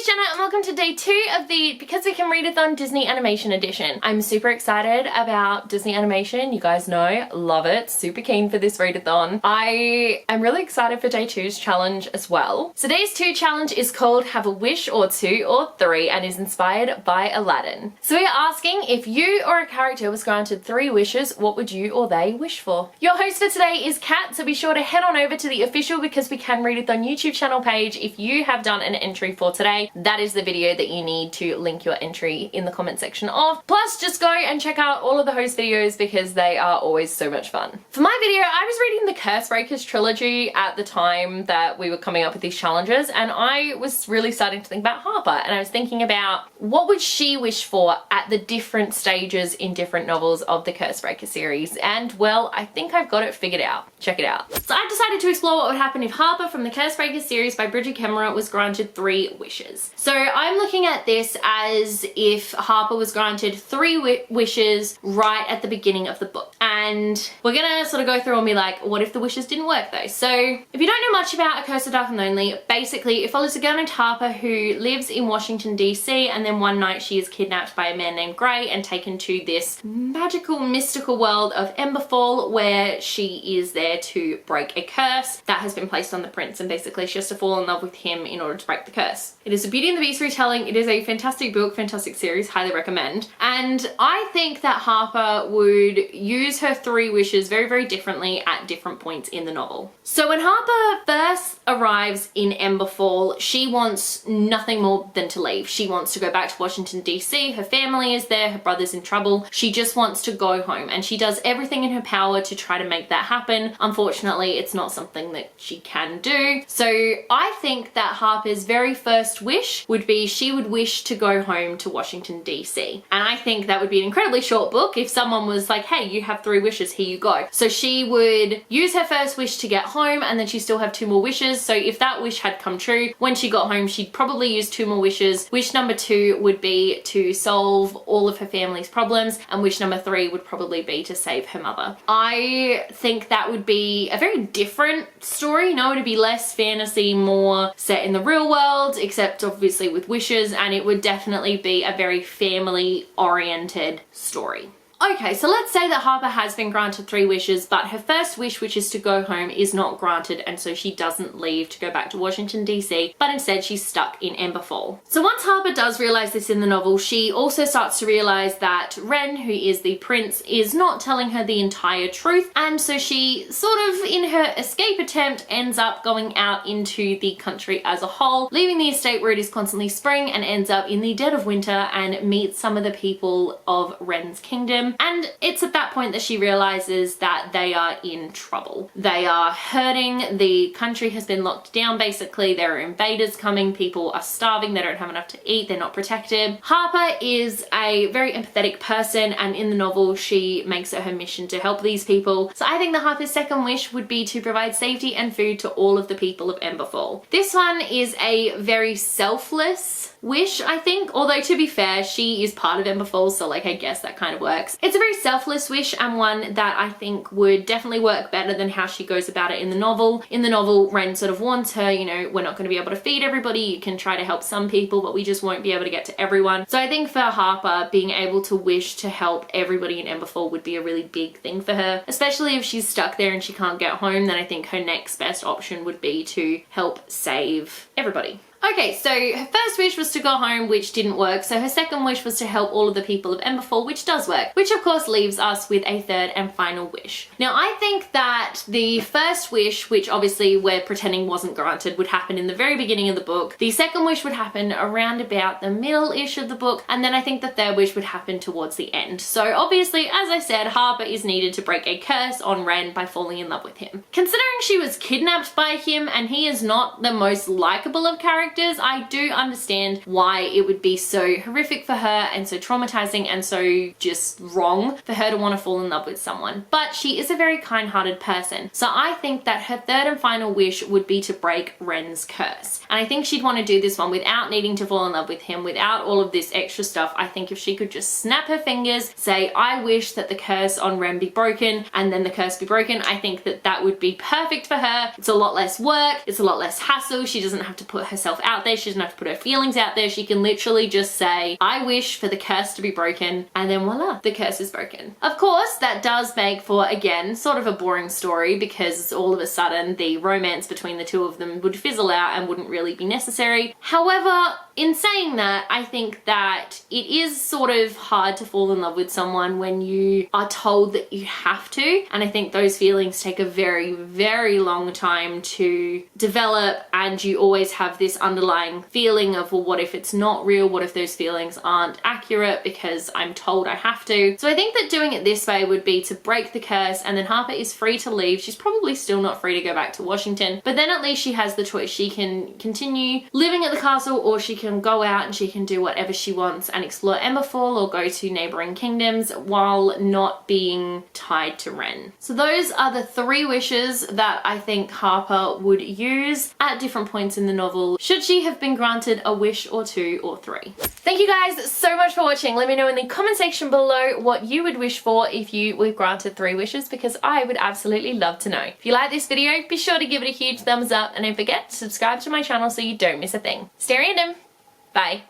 name's Jenna and welcome to day 2 of the Because We Can Readathon Disney Animation Edition. I'm super excited about Disney animation. You guys know, love it. Super keen for this readathon. I am really excited for day 2's challenge as well. So day's 2 challenge is called Have a Wish or 2 or 3 and is inspired by Aladdin. So we are asking if you or a character was granted 3 wishes, what would you or they wish for? Your host for today is Kat, so be sure to head on over to the official Because We Can Readathon YouTube channel page if you have done an entry for today. That is the video that you need to link your entry in the comment section of. Plus, just go and check out all of the host videos because they are always so much fun. For my video, I was reading the Curse Breakers trilogy at the time that we were coming up with these challenges, and I was really starting to think about Harper, and I was thinking about what would she wish for at the different stages in different novels of the Curse Breaker series, and well, I think I've got it figured out. Check it out. So I decided to explore what would happen if Harper from the Curse Breakers series by Bridget Kemmerer was granted 3 wishes. So I'm looking at this as if Harper was granted 3 wishes right at the beginning of the book. And we're gonna sort of go through and be like, what if the wishes didn't work though? So if you don't know much about A Curse of Dark and Lonely, basically it follows a girl named Harper who lives in Washington DC, and then one night she is kidnapped by a man named Grey and taken to this magical, mystical world of Emberfall, where she is there to break a curse that has been placed on the prince, and basically she has to fall in love with him in order to break the curse. It is a Beauty and the Beast retelling. It is a fantastic book, fantastic series, highly recommend. And I think that Harper would use her 3 wishes very, very differently at different points in the novel. So when Harper first arrives in Emberfall, she wants nothing more than to leave. She wants to go back to Washington DC. Her family is there, her brother's in trouble. She just wants to go home, and she does everything in her power to try to make that happen. Unfortunately, it's not something that she can do. So I think that Harper's very first wish would be she would wish to go home to Washington DC. And I think that would be an incredibly short book if someone was like, hey, you have 3 wishes, here you go. So she would use her first wish to get home, and then she still have 2 more wishes. So if that wish had come true, when she got home, she'd probably use 2 more wishes. Wish number 2 would be to solve all of her family's problems, and wish number 3 would probably be to save her mother. I think that would be a very different story. No, it would be less fantasy, more set in the real world, except obviously with wishes, and it would definitely be a very family oriented story. Okay, so let's say that Harper has been granted 3 wishes, but her first wish, which is to go home, is not granted, and so she doesn't leave to go back to Washington DC, but instead she's stuck in Emberfall. So once Harper does realize this in the novel, she also starts to realize that Ren, who is the prince, is not telling her the entire truth, and so she sort of, in her escape attempt, ends up going out into the country as a whole, leaving the estate where it is constantly spring, and ends up in the dead of winter and meets some of the people of Ren's kingdom. And it's at that point that she realizes that they are in trouble. They are hurting. The country has been locked down basically. There are invaders coming. People are starving. They don't have enough to eat. They're not protected. Harper is a very empathetic person, and in the novel she makes it her mission to help these people. So I think that Harper's second wish would be to provide safety and food to all of the people of Emberfall. This one is a very selfless wish, I think, although to be fair, she is part of Emberfall, so like I guess that kind of works. It's a very selfless wish, and one that I think would definitely work better than how she goes about it in the novel. In the novel, Ren sort of warns her, you know, we're not going to be able to feed everybody. You can try to help some people, but we just won't be able to get to everyone. So I think for Harper, being able to wish to help everybody in Emberfall would be a really big thing for her, especially if she's stuck there and she can't get home. Then I think her next best option would be to help save everybody. Okay, so her first wish was to go home, which didn't work. So her second wish was to help all of the people of Emberfall, which does work, which of course leaves us with a third and final wish. Now, I think that the first wish, which obviously we're pretending wasn't granted, would happen in the very beginning of the book. The second wish would happen around about the middle-ish of the book, and then I think the third wish would happen towards the end. So obviously, as I said, Harper is needed to break a curse on Ren by falling in love with him. Considering she was kidnapped by him and he is not the most likable of characters, I do understand why it would be so horrific for her and so traumatizing and so just wrong for her to want to fall in love with someone. But she is a very kind-hearted person. So I think that her third and final wish would be to break Ren's curse. And I think she'd want to do this one without needing to fall in love with him, without all of this extra stuff. I think if she could just snap her fingers, say, I wish that the curse on Ren be broken, and then the curse be broken, I think that that would be perfect for her. It's a lot less work. It's a lot less hassle. She doesn't have to put herself herself out there. She doesn't have to put her feelings out there. She can literally just say, I wish for the curse to be broken, and then voila, the curse is broken. Of course, that does make for, again, sort of a boring story, because all of a sudden the romance between the two of them would fizzle out and wouldn't really be necessary. However, in saying that, I think that it is sort of hard to fall in love with someone when you are told that you have to, and I think those feelings take a very, very long time to develop, and you always have this underlying feeling of, well, what if it's not real? What if those feelings aren't accurate because I'm told I have to? So I think that doing it this way would be to break the curse, and then Harper is free to leave. She's probably still not free to go back to Washington, but then at least she has the choice. She can continue living at the castle, or she can go out and she can do whatever she wants and explore Emberfall or go to neighboring kingdoms while not being tied to Ren. So those are the 3 wishes that I think Harper would use at different points in the novel, should she have been granted a wish or 2 or 3. Thank you guys so much for watching. Let me know in the comment section below what you would wish for if you were granted 3 wishes, because I would absolutely love to know. If you like this video, be sure to give it a huge thumbs up, and don't forget to subscribe to my channel so you don't miss a thing. Stay random. Bye.